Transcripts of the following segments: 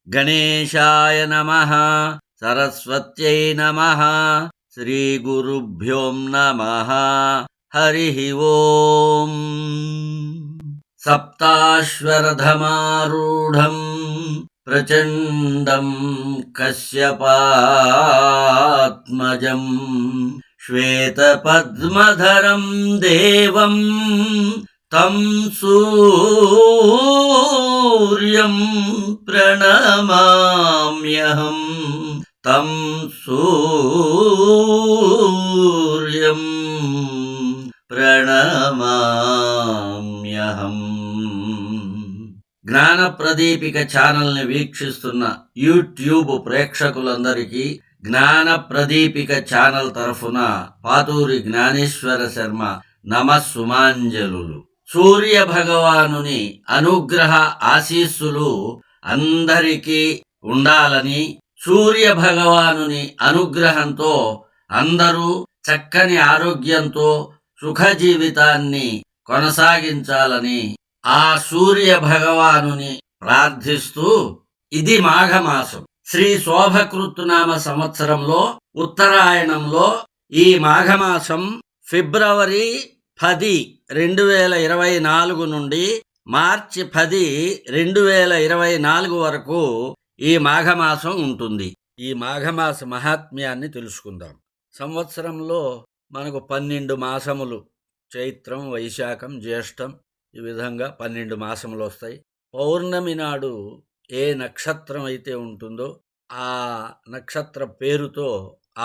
గణేశాయ నమః సరస్వత్యై నమః శ్రీగురుభ్యో నమః హరి ఓం సప్తాశ్వరధమారూఢం ప్రచండం కశ్యపాత్మజం శ్వేతపద్మధరం దేవం తం సూర్యం ప్రణమామ్యహం తం సూర్యం ప్రణమామ్యహం. జ్ఞాన ప్రదీపిక ఛానల్ని వీక్షిస్తున్న యూట్యూబ్ ప్రేక్షకులందరికీ జ్ఞాన ప్రదీపిక ఛానల్ తరఫున పాతూరి జ్ఞానేశ్వర శర్మ నమస్సుమాంజలులు. సూర్య భగవానుని అనుగ్రహ ఆశీస్సులు అందరికీ ఉండాలని, సూర్య భగవానుని అనుగ్రహంతో అందరూ చక్కని ఆరోగ్యంతో సుఖ జీవితాన్ని కొనసాగించాలని ఆ సూర్య భగవానుని ప్రార్థిస్తూ, ఇది మాఘమాసం. శ్రీ శోభకృత్నామ సంవత్సరంలో ఉత్తరాయణంలో ఈ మాఘమాసం ఫిబ్రవరి 10, 2024 నుండి మార్చి 10, 2024 వరకు ఈ మాఘమాసం ఉంటుంది. ఈ మాఘమాస మహాత్మ్యాన్ని తెలుసుకుందాం. సంవత్సరంలో మనకు 12 మాసములు, చైత్రం, వైశాఖం, జ్యేష్టం, ఈ విధంగా 12 మాసములు వస్తాయి. పౌర్ణమి నాడు ఏ నక్షత్రం అయితే ఉంటుందో ఆ నక్షత్ర పేరుతో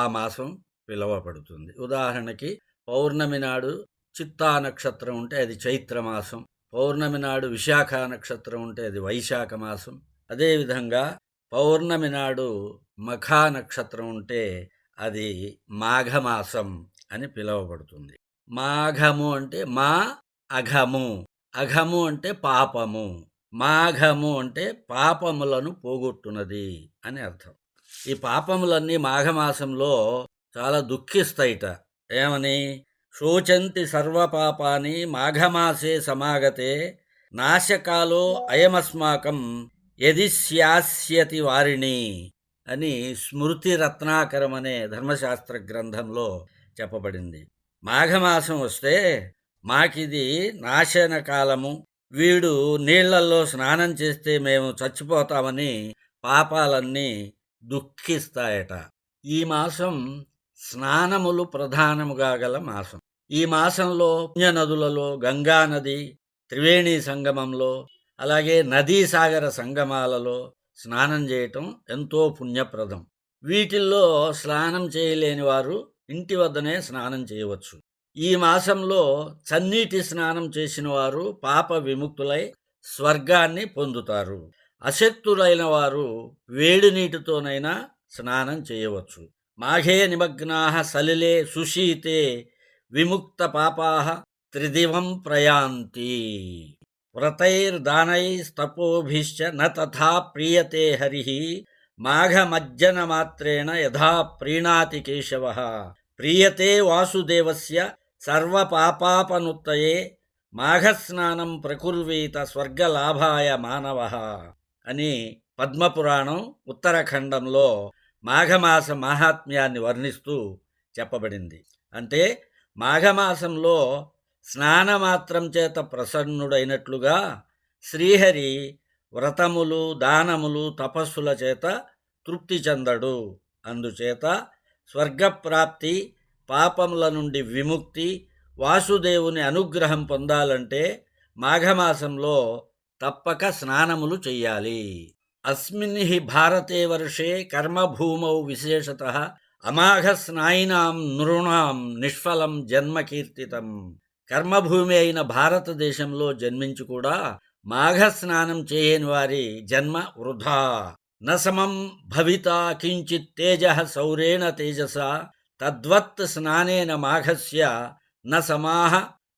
ఆ మాసం పిలువబడుతుంది. ఉదాహరణకి పౌర్ణమి నాడు చిత్తా నక్షత్రం ఉంటే అది చైత్రమాసం, పౌర్ణమి నాడు విశాఖ నక్షత్రం ఉంటే అది వైశాఖ మాసం, అదేవిధంగా పౌర్ణమి నాడు మఖా నక్షత్రం ఉంటే అది మాఘమాసం అని పిలువబడుతుంది. మాఘము అంటే మా అఘము, అఘము అంటే పాపము, మాఘము అంటే పాపములను పోగొట్టున్నది అని అర్థం. ఈ పాపములన్నీ మాఘమాసంలో చాలా దుఃఖిస్తాయిట. ఏమని? శోచంతి సర్వపాపాని మాఘమాసే సమాగతే నాశకాలో అయమస్మాకం యది స్యాస్యతి వారిని అని స్మృతి రత్నాకరం అనే ధర్మశాస్త్ర గ్రంథంలో చెప్పబడింది. మాఘమాసం వస్తే మాకిది నాశన కాలము, వీడు నీళ్లల్లో స్నానం చేస్తే మేము చచ్చిపోతామని పాపాలన్నీ దుఃఖిస్తాయట. ఈ మాసం స్నానములు ప్రధానముగా గల మాసం. ఈ మాసంలో పుణ్యనదులలో గంగా నది, త్రివేణి సంగమంలో, అలాగే నదీ సాగర సంగమాలలో స్నానం చేయటం ఎంతో పుణ్యప్రదం. వీటిల్లో స్నానం చేయలేని వారు ఇంటి వద్దనే స్నానం చేయవచ్చు. ఈ మాసంలో చన్నీటి స్నానం చేసిన వారు పాప విముక్తులై స్వర్గాన్ని పొందుతారు. అశక్తులైన వారు వేడి నీటితోనైనా స్నానం చేయవచ్చు. మాఘే నిమగ్నాః సలిలే సుశీతే విముక్త పాపాః త్రిదివం ప్రయాంతి వ్రతైర్దానైస్తపోభిశ్చ న తథా ప్రీయతే హరిః మాఘమజ్జన మాత్రేణ యథా ప్రీణాతి కేశవః ప్రీయతే వాసుదేవస్య సర్వపాపాపనుత్తయే మాఘస్నానం ప్రకుర్వీత స్వర్గలాభాయ మానవః అని పద్మపురాణం ఉత్తరఖండంలో మాఘమాస మహాత్మ్యాన్ని వర్ణిస్తూ చెప్పబడింది. అంటే మాఘమాసంలో స్నానమాత్రం చేత ప్రసన్నుడైనట్లుగా శ్రీహరి వ్రతములు, దానములు, తపస్సుల చేత తృప్తి చెందడు. అందుచేత స్వర్గప్రాప్తి, పాపముల నుండి విముక్తి, వాసుదేవుని అనుగ్రహం పొందాలంటే మాఘమాసంలో తప్పక స్నానములు చెయ్యాలి. అస్మిన్ హి భారతే వర్షే కర్మభూమౌ విశేషతః అమాఘస్నాయినాం నృణాం నిష్ఫలం జన్మకీర్తితం. కర్మభూమి అయిన భారతదేశంలో జన్మించి కూడా మాఘస్నానం చేయని వారి జన్మ వృధా. నసమం భవితా కించిత్ తేజః సౌరేణ తేజసా తద్వత్ స్నానేన మాఘస్య న సమాహ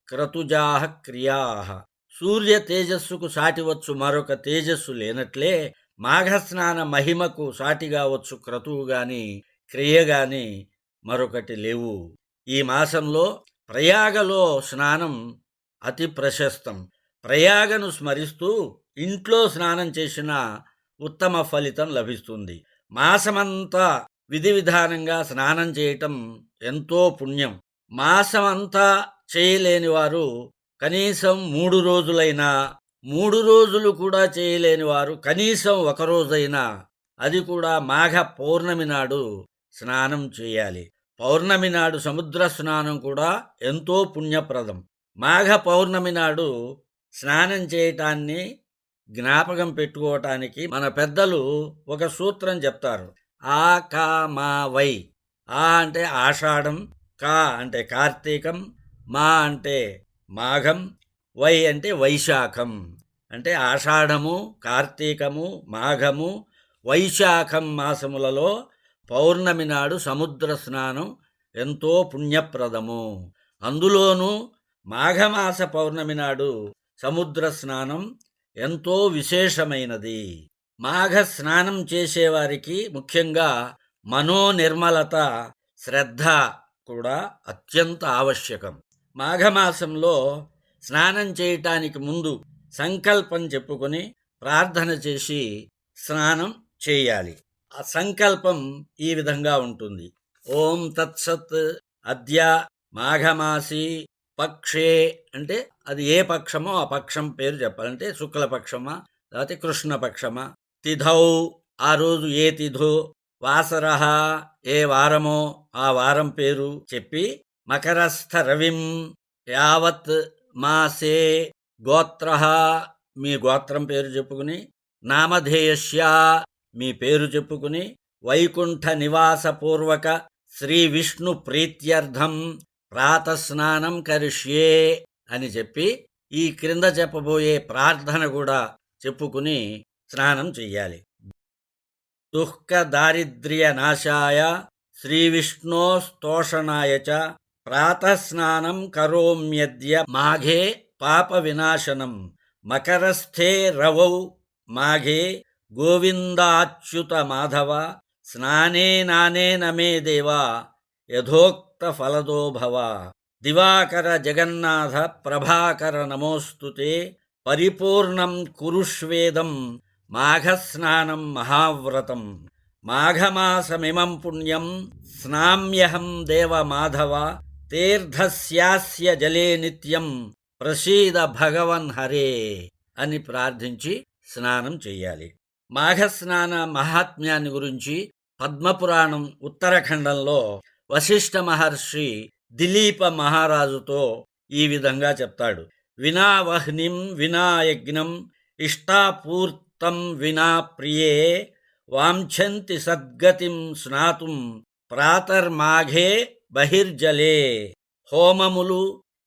క్రతుజాః క్రియాః. సూర్య తేజస్సుకు సాటివచ్చు మరొక తేజస్సు లేనట్లే మాఘస్నాన మహిమకు సాటిగా వచ్చు క్రతువు గాని క్రియ గాని మరొకటి లేవు. ఈ మాసంలో ప్రయాగలో స్నానం అతి ప్రశస్తం. ప్రయాగను స్మరిస్తూ ఇంట్లో స్నానం చేసిన ఉత్తమ ఫలితం లభిస్తుంది. మాసమంతా విధి విధానంగా స్నానం చేయటం ఎంతో పుణ్యం. మాసమంతా చేయలేని వారు కనీసం 3 రోజులైనా, 3 రోజులు కూడా చేయలేని వారు కనీసం 1 రోజైనా, అది కూడా మాఘ పౌర్ణమి నాడు స్నానం చేయాలి. పౌర్ణమి నాడు సముద్ర స్నానం కూడా ఎంతో పుణ్యప్రదం. మాఘ పౌర్ణమి నాడు స్నానం చేయటాన్ని జ్ఞాపకం పెట్టుకోవటానికి మన పెద్దలు ఒక సూత్రం చెప్తారు. ఆ కా మా వై. ఆ అంటే ఆషాఢం, కా అంటే కార్తీకం, మా అంటే మాఘం, వై అంటే వైశాఖం. అంటే ఆషాఢము, కార్తీకము, మాఘము, వైశాఖం మాసములలో పౌర్ణమి నాడు సముద్ర స్నానం ఎంతో పుణ్యప్రదము. అందులోనూ మాఘమాస పౌర్ణమి నాడు సముద్ర స్నానం ఎంతో విశేషమైనది. మాఘ స్నానం చేసేవారికి ముఖ్యంగా మనోనిర్మలత, శ్రద్ధ కూడా అత్యంత ఆవశ్యకం. మాఘమాసంలో స్నానం చేయటానికి ముందు సంకల్పం చెప్పుకొని ప్రార్థన చేసి స్నానం చేయాలి. ఆ సంకల్పం ఈ విధంగా ఉంటుంది. ఓం తత్సత్ అద్య మాఘమాసి పక్షే, అంటే అది ఏ పక్షమో ఆ పక్షం పేరు చెప్పాలంటే శుక్లపక్షమా లేకపోతే కృష్ణపక్షమా, తిథౌ ఆ రోజు ఏ తిథో, వాసరః ఏ వారమో ఆ వారం పేరు చెప్పి, మకరస్థ రవిం యావత్ మాసే గోత్రః మీ గోత్రం పేరు చెప్పుకుని, నామధేయస్య మీ పేరు చెప్పుకుని, వైకుంఠ నివాస పూర్వక శ్రీ విష్ణు ప్రీత్యర్థం ప్రాతస్నానం కరిష్యే అని చెప్పి ఈ క్రింద చెప్పబోయే ప్రార్థన కూడా చెప్పుకుని స్నానం చెయ్యాలి. దుఃఖ దారిద్ర్య నాశాయ శ్రీ విష్ణో స్తోషణాయ చ ప్రాతస్నానం కరోమ్యద్య మాఘే పాప వినాశనం మకరస్థే రవౌ మాఘే గోవిందాచ్యుత మాధవ స్నానేనానేన మే దేవా యథోక్త ఫలదో భవ. దివాకర జగన్నాథ ప్రభాకర నమోస్తుతే పరిపూర్ణం కురుష్వేదం మాఘస్నానం మహావ్రతం. మాఘమాసమిమం పుణ్యం స్నామ్యహం దేవ మాధవ తీర్థస్యాస్య జలే నిత్యం ప్రసీద భగవన్ హరే అని ప్రార్థించి స్నానం చెయ్యాలి. మాఘస్నాన మహాత్మ్యాన్ని గురించి పద్మపురాణం ఉత్తరాఖండంలో వశిష్ఠ మహర్షి దిలీప మహారాజుతో ఈ విధంగా చెప్తాడు. వినా వహ్నిం వినా యజ్ఞం ఇష్టాపూర్తం వినా ప్రియే వాంఛంతి సద్గతిం స్నాతుం ప్రాతర్మాఘే బహిర్జలే. హోమములు,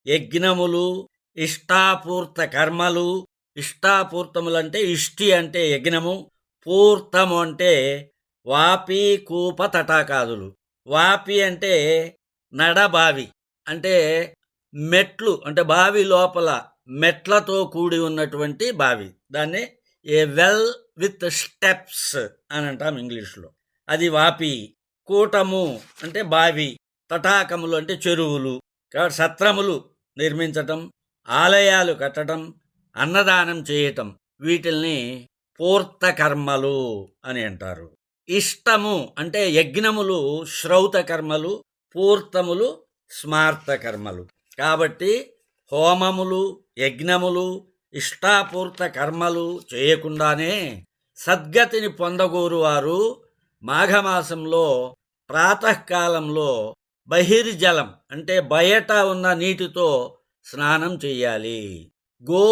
యజ్ఞములు, ఇష్టాపూర్త కర్మలు, ఇష్టాపూర్తములంటే ఇష్టి అంటే యజ్ఞము, పూర్తము అంటే వాపి కూప తటాకాదులు. వాపి అంటే నడబావి, అంటే మెట్లు, అంటే బావి లోపల మెట్లతో కూడి ఉన్నటువంటి బావి. దాన్ని ఏ వెల్ విత్ స్టెప్స్ అని అంటాం ఇంగ్లీష్లో. అది వాపి. కూటము అంటే బావి, తటాకములు అంటే చెరువులు. కాబట్టి సత్రములు నిర్మించటం, ఆలయాలు కట్టడం, అన్నదానం చేయటం, వీటిల్ని పూర్త కర్మలు అని అంటారు. ఇష్టము అంటే యజ్ఞములు శ్రౌత కర్మలు, పూర్తములు స్మార్త కర్మలు. కాబట్టి హోమములు, యజ్ఞములు, ఇష్టాపూర్త కర్మలు చేయకుండానే సద్గతిని పొందగోరు వారు మాఘమాసంలో ప్రాతకాలంలో బహిర్జలం అంటే బయట ఉన్న నీటితో స్నానం చెయ్యాలి. గో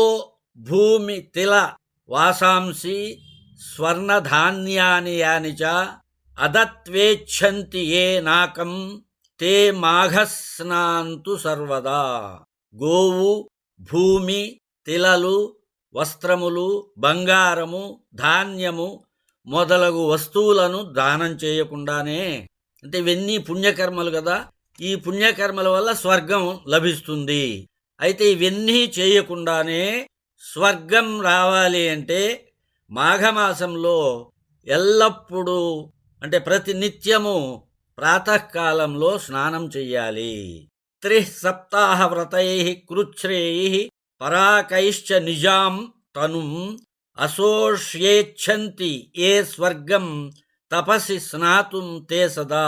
భూమి తిల వాసాంసి స్వర్ణధాన్యాని యాని చ అదత్వేచ్ఛంతి ఏ నాకం తే మాఘస్నాంతు సర్వదా. గోవు, భూమి, తిలలు, వస్త్రములు, బంగారము, ధాన్యము మొదలగు వస్తువులను దానం చేయకుండానే, అంటే ఇవన్నీ పుణ్యకర్మలు కదా, ఈ పుణ్యకర్మల వల్ల స్వర్గం లభిస్తుంది. అయితే ఇవన్నీ చేయకుండానే స్వర్గం రావాలి అంటే మాఘమాసంలో ఎల్లప్పుడూ, అంటే ప్రతి నిత్యము ప్రాతకాలంలో స్నానం చెయ్యాలి. త్రిసప్తాహవ్రతైః కృచ్ఛ్రైః పరాకైశ్చ నిజాం తనుం అసోష్యేచ్ఛంతి ఏ స్వర్గం తపసి స్నాతుం తే సదా.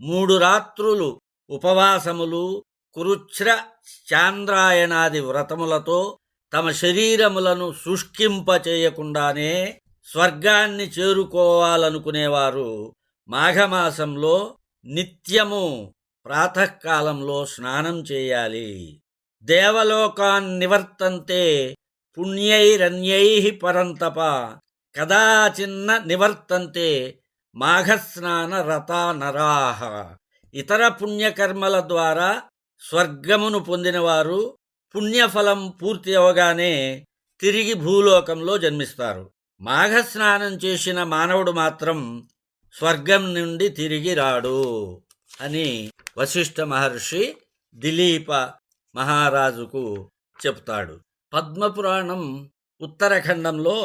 3 రాత్రులు ఉపవాసములు కృచ్ఛ్ర చాంద్రాయణాది వ్రతములతో తమ శరీరములను శుష్కింపచేయకుండానే స్వర్గాన్ని చేరుకోవాలనుకునేవారు మాఘమాసంలో నిత్యము ప్రాతకాలంలో స్నానం చేయాలి. దేవలోకాన్ నివర్తంతే పుణ్యైరన్యైః పరంతప కదాచిన్న నివర్తంతే మాఘస్నాన రతా నరాః. ఇతర పుణ్యకర్మల ద్వారా స్వర్గమును పొందినవారు పుణ్యఫలం పూర్తి అవగానే తిరిగి భూలోకంలో జన్మిస్తారు. మాఘస్నానం చేసిన మానవుడు మాత్రం స్వర్గం నుండి తిరిగి రాడు అని వశిష్ఠ మహర్షి దిలీప మహారాజుకు చెప్తాడు. పద్మపురాణం ఉత్తరఖండంలో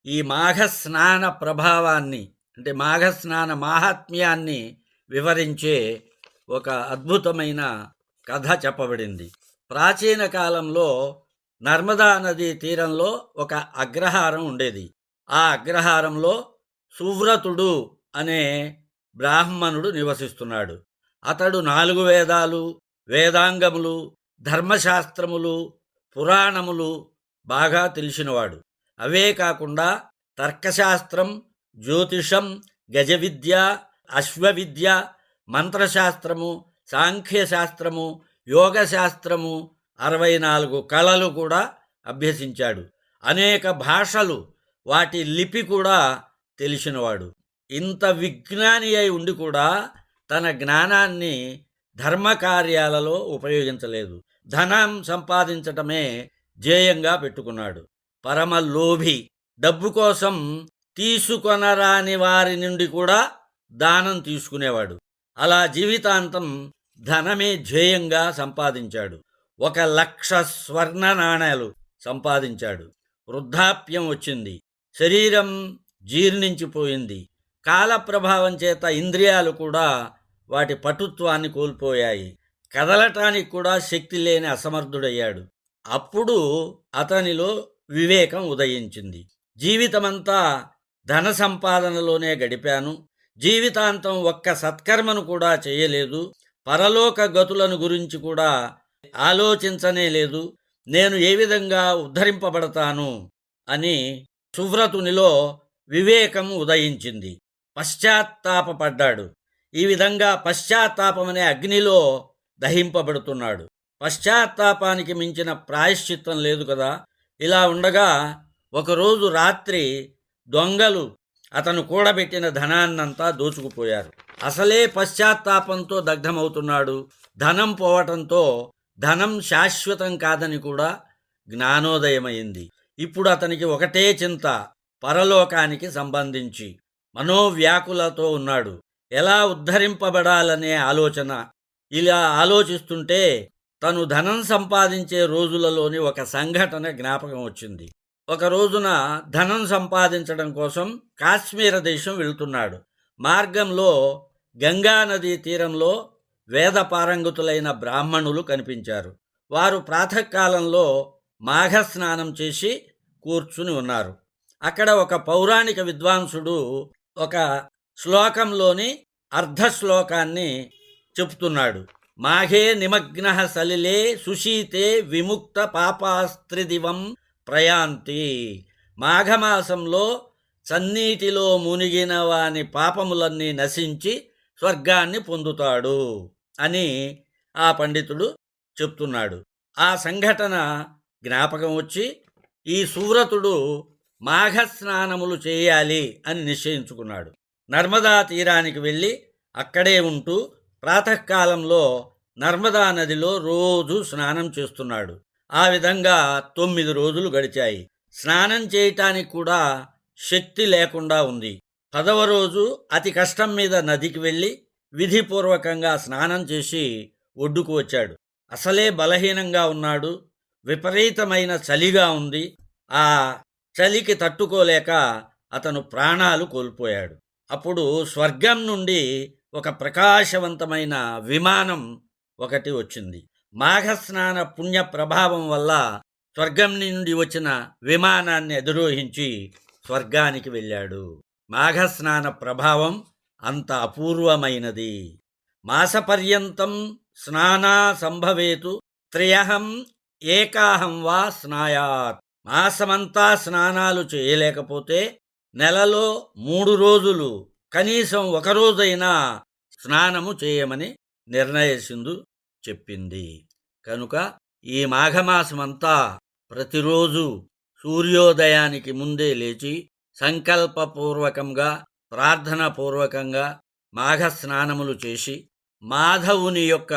ఈ మాఘస్నాన ప్రభావాన్ని అంటే మాఘస్నాన మాహాత్మ్యాన్ని వివరించే ఒక అద్భుతమైన కథ చెప్పబడింది. ప్రాచీన కాలంలో నర్మదా నదీ తీరంలో ఒక అగ్రహారం ఉండేది. ఆ అగ్రహారంలో సువ్రతుడు అనే బ్రాహ్మణుడు నివసిస్తున్నాడు. అతడు 4 వేదాలు, వేదాంగములు, ధర్మశాస్త్రములు, పురాణములు బాగా తెలిసినవాడు. అవే కాకుండా తర్కశాస్త్రం, జ్యోతిషం, గజవిద్య, అశ్వవిద్య, మంత్రశాస్త్రము, సాంఖ్యశాస్త్రము, యోగశాస్త్రము, 64 కళలు కూడా అభ్యసించాడు. అనేక భాషలు, వాటి లిపి కూడా తెలిసినవాడు. ఇంత విజ్ఞాని అయి ఉండి కూడా తన జ్ఞానాన్ని ధర్మకార్యాలలో ఉపయోగించలేదు. ధనం సంపాదించటమే ధ్యేయంగా పెట్టుకున్నాడు. పరమ లోభి. డబ్బు కోసం తీసుకొనరాని వారి నుండి కూడా దానం తీసుకునేవాడు. అలా జీవితాంతం ధనమే ధ్యేయంగా సంపాదించాడు. 1,00,000 స్వర్ణ నాణేలు సంపాదించాడు. వృద్ధాప్యం వచ్చింది. శరీరం జీర్ణించిపోయింది. కాల ప్రభావం చేత ఇంద్రియాలు కూడా వాటి పటుత్వాన్ని కోల్పోయాయి. కదలటానికి కూడా శక్తి లేని అసమర్థుడయ్యాడు. అప్పుడు అతనిలో వివేకం ఉదయించింది. జీవితమంతా ధన సంపాదనలోనే గడిపాను. జీవితాంతం ఒక్క సత్కర్మను కూడా చేయలేదు. పరలోక గతులను గురించి కూడా ఆలోచించనే లేదు. నేను ఏ విధంగా ఉద్ధరింపబడతాను అని సువ్రతునిలో వివేకం ఉదయించింది. పశ్చాత్తాపపడ్డాడు. ఈ విధంగా పశ్చాత్తాపమనే అగ్నిలో దహింపబడుతున్నాడు. పశ్చాత్తాపానికి మించిన ప్రాయశ్చిత్తం లేదు కదా. ఇలా ఉండగా ఒకరోజు రాత్రి దొంగలు అతను కూడబెట్టిన ధనాన్నంతా దోచుకుపోయారు. అసలే పశ్చాత్తాపంతో దగ్ధమవుతున్నాడు. ధనం పోవటంతో ధనం శాశ్వతం కాదని కూడా జ్ఞానోదయమైంది. ఇప్పుడు అతనికి ఒకటే చింత, పరలోకానికి సంబంధించి మనోవ్యాకులతో ఉన్నాడు. ఎలా ఉద్ధరింపబడాలనే ఆలోచన. ఇలా ఆలోచిస్తుంటే తను ధనం సంపాదించే రోజులలోని ఒక సంఘటన జ్ఞాపకం వచ్చింది. ఒక రోజున ధనం సంపాదించడం కోసం కాశ్మీర దేశం వెళ్తున్నాడు. మార్గంలో గంగానదీ తీరంలో వేద పారంగతులైన బ్రాహ్మణులు కనిపించారు. వారు ప్రాతకాలంలో మాఘస్నానం చేసి కూర్చుని ఉన్నారు. అక్కడ ఒక పౌరాణిక విద్వాంసుడు ఒక శ్లోకంలోని అర్ధశ్లోకాన్ని చెప్తున్నాడు. మాఘే నిమగ్నః సలిలే సుశీతే విముక్త పాపాస్త్రిదివం ప్రయాంతి. మాఘమాసంలో సన్నీటిలో మునిగిన వాని పాపములన్నీ నశించి స్వర్గాన్ని పొందుతాడు అని ఆ పండితుడు చెప్తున్నాడు. ఆ సంఘటన జ్ఞాపకం వచ్చి ఈ సువ్రతుడు మాఘస్నానములు చేయాలి అని నిశ్చయించుకున్నాడు. నర్మదా తీరానికి వెళ్ళి అక్కడే ఉంటూ ప్రాతకాలంలో నర్మదా నదిలో రోజు స్నానం చేస్తున్నాడు. ఆ విధంగా 9 రోజులు గడిచాయి. స్నానం చేయటానికి కూడా శక్తి లేకుండా ఉంది. 10వ రోజు అతి కష్టం మీద నదికి వెళ్ళి విధిపూర్వకంగా స్నానం చేసి ఒడ్డుకు వచ్చాడు. అసలే బలహీనంగా ఉన్నాడు. విపరీతమైన చలిగా ఉంది. ఆ చలికి తట్టుకోలేక అతను ప్రాణాలు కోల్పోయాడు. అప్పుడు స్వర్గం నుండి ఒక ప్రకాశవంతమైన విమానం ఒకటి వచ్చింది. మాఘస్నాన పుణ్య ప్రభావం వల్ల స్వర్గం నుండి వచ్చిన విమానాన్ని అధిరోహించి స్వర్గానికి వెళ్ళాడు. మాఘస్నాన ప్రభావం అంత అపూర్వమైనది. మాసపర్యంతం స్నానా సంభవేతు త్రయహం ఏకాహం వా స్నాయాత్. మాసమంతా స్నానాలు చేయలేకపోతే నెలలో 3 రోజులు కనీసం ఒకరోజైనా స్నానము చేయమని నిర్ణయసింధు చెప్పింది. కనుక ఈ మాఘమాసమంతా ప్రతిరోజు సూర్యోదయానికి ముందే లేచి సంకల్పపూర్వకంగా ప్రార్థనాపూర్వకంగా మాఘస్నానములు చేసి మాధవుని యొక్క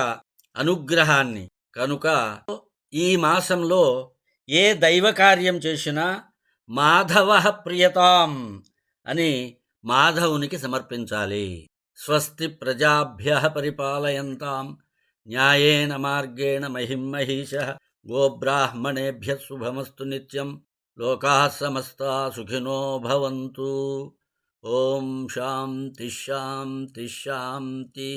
అనుగ్రహాన్ని, కనుక ఈ మాసంలో ఏ దైవ కార్యం చేసినా మాధవ ప్రియతాం అని మాధవునికి సమర్పించాలి. స్వస్తి ప్రజాభ్యః పరిపాలయంతాం న్యాయేన మార్గేణ మహిం మహిషః గోబ్రాహ్మణేభ్యః శుభమస్తు నిత్యం. లోకాః సమస్తా సుఖినో భవంతు. ఓం శాంతి శాంతి శాంతి.